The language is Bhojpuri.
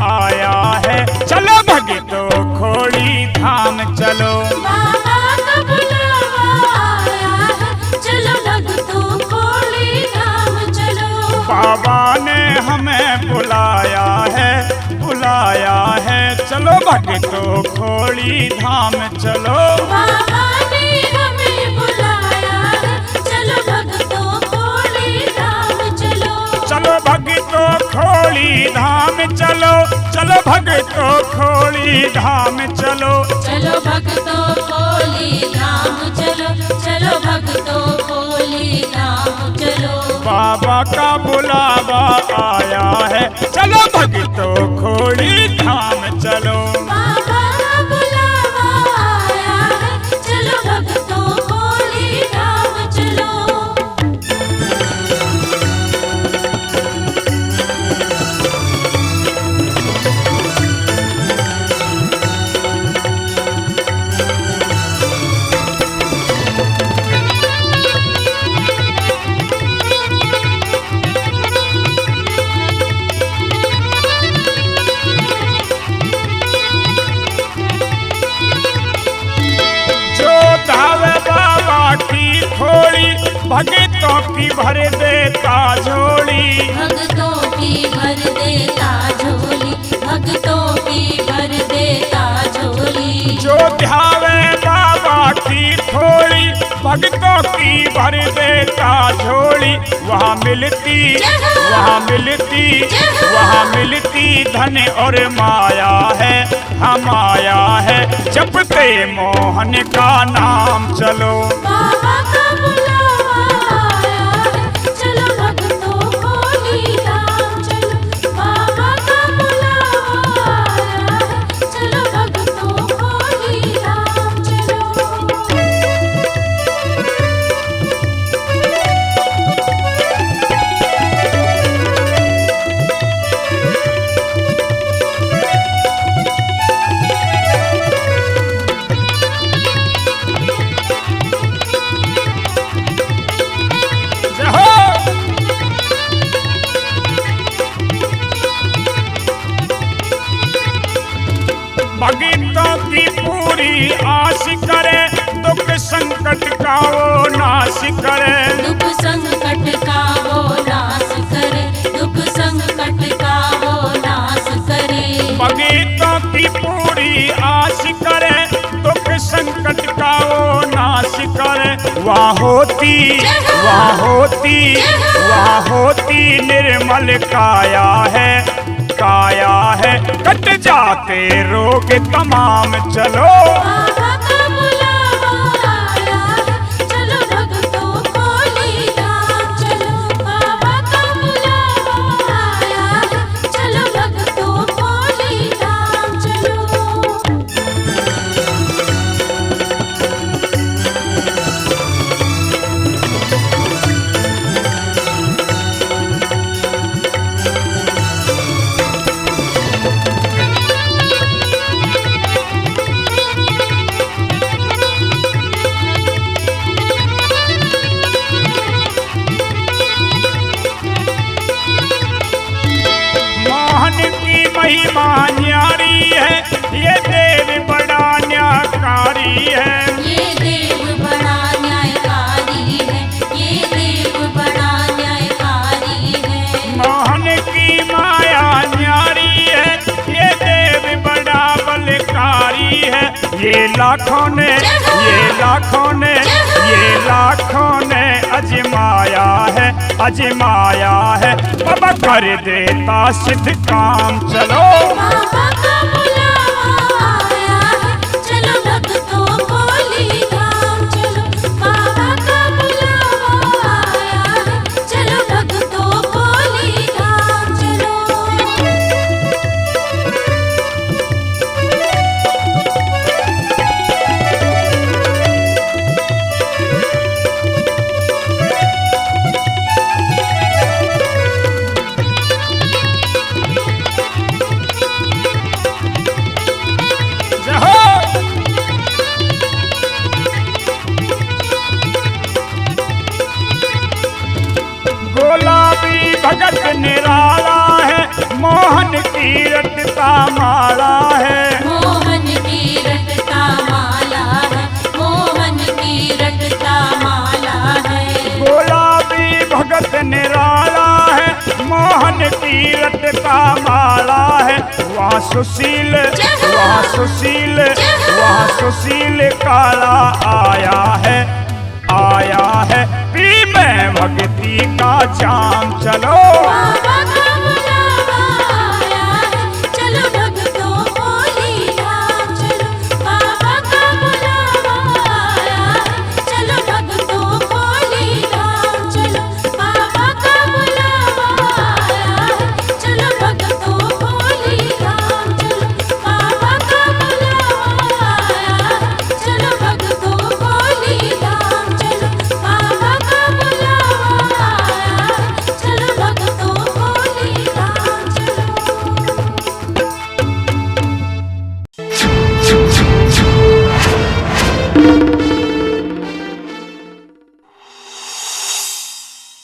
आया है। चलो भगतो खोड़ी धाम चलो, बाबा का बुलावा आया है, चलो भक्तों खोड़ी धाम चलो। बाबा ने हमें बुलाया है, बुलाया है। चलो भगतो खोड़ी धाम चलो, बाबा ने हमें बुलाया है, चलो भक्तों खोड़ी धाम चलो। चलो भगतो खोड़ी धाम चलो, चलो भगतो खोड़ी धाम चलो। चलो भक्तों खोली धाम चलो, चलो भक्तों खोली धाम चलो। बाबा का बुलावा आया है, चलो भगतो खोड़ी धाम चलो। बाबा का बुलावा आया है, चलो भक्तों खोली धाम चलो। जो धावे बाबा की खोड़ी, भगतों की भर देता झोली। भक्तों की भर देता झोली, भक्तों की भर देता झोली। जो ध्यावे बाबा की खोड़ी, भगतों की भर देता झोली। वहाँ मिलती, वहाँ मिलती, वहाँ मिलती धन और माया है, हम आया है। जपते मोहन का नाम चलो, बाबा का बुलावा आया है, चलो भक्तों खोली धाम चलो। बाबा का बुलावा आया है, चलो भक्तों खोली धाम चलो। जय हो। भगतों की पूरी आस करे, दुख संकट का वो नाश करे। दुख संकट का वो नाश करे, दुख संकट का वो नाश करे। भगतों की पूरी आस करे, दुख संकट का वो नाश करे। वहाँ होती, वहाँ होती, वहाँ होती निर्मल काया है, काया है। कट जाते रोग तमाम चलो, बाबा का बुलावा आया है, चलो भक्तों खोली धाम चलो। बाबा का बुलावा आया है, चलो भक्तों खोली धाम चलो। मोहन की महिमा न्यारी है, ये देव बड़ा न्यायकारी है। ये देव बड़ा न्यायकारी है, ये देव बड़ा न्यायकारी है। मोहन की माया न्यारी है, ये देव बड़ा बलकारी है। ये लाखों ने, ये लाखों ने, ये लाखों ने अजमाया है, अजमाया है। बाबा कर देता सिद्ध काम चलो, बाबा का बुलावा आया है, चलो भक्तों खोली धाम चलो। बाबा का बुलावा आया है, चलो भक्तों खोली धाम चलो। की रटता माला है, मोहन की रटता माला है, मोहन की रटता माला है। गुलाबी भगत निराला है, मोहन की रटता माला है। वहाँ सुशील, वहाँ सुशील, वहाँ सुशील काला आया है, आया है। पी में भक्ति का जाम चलो।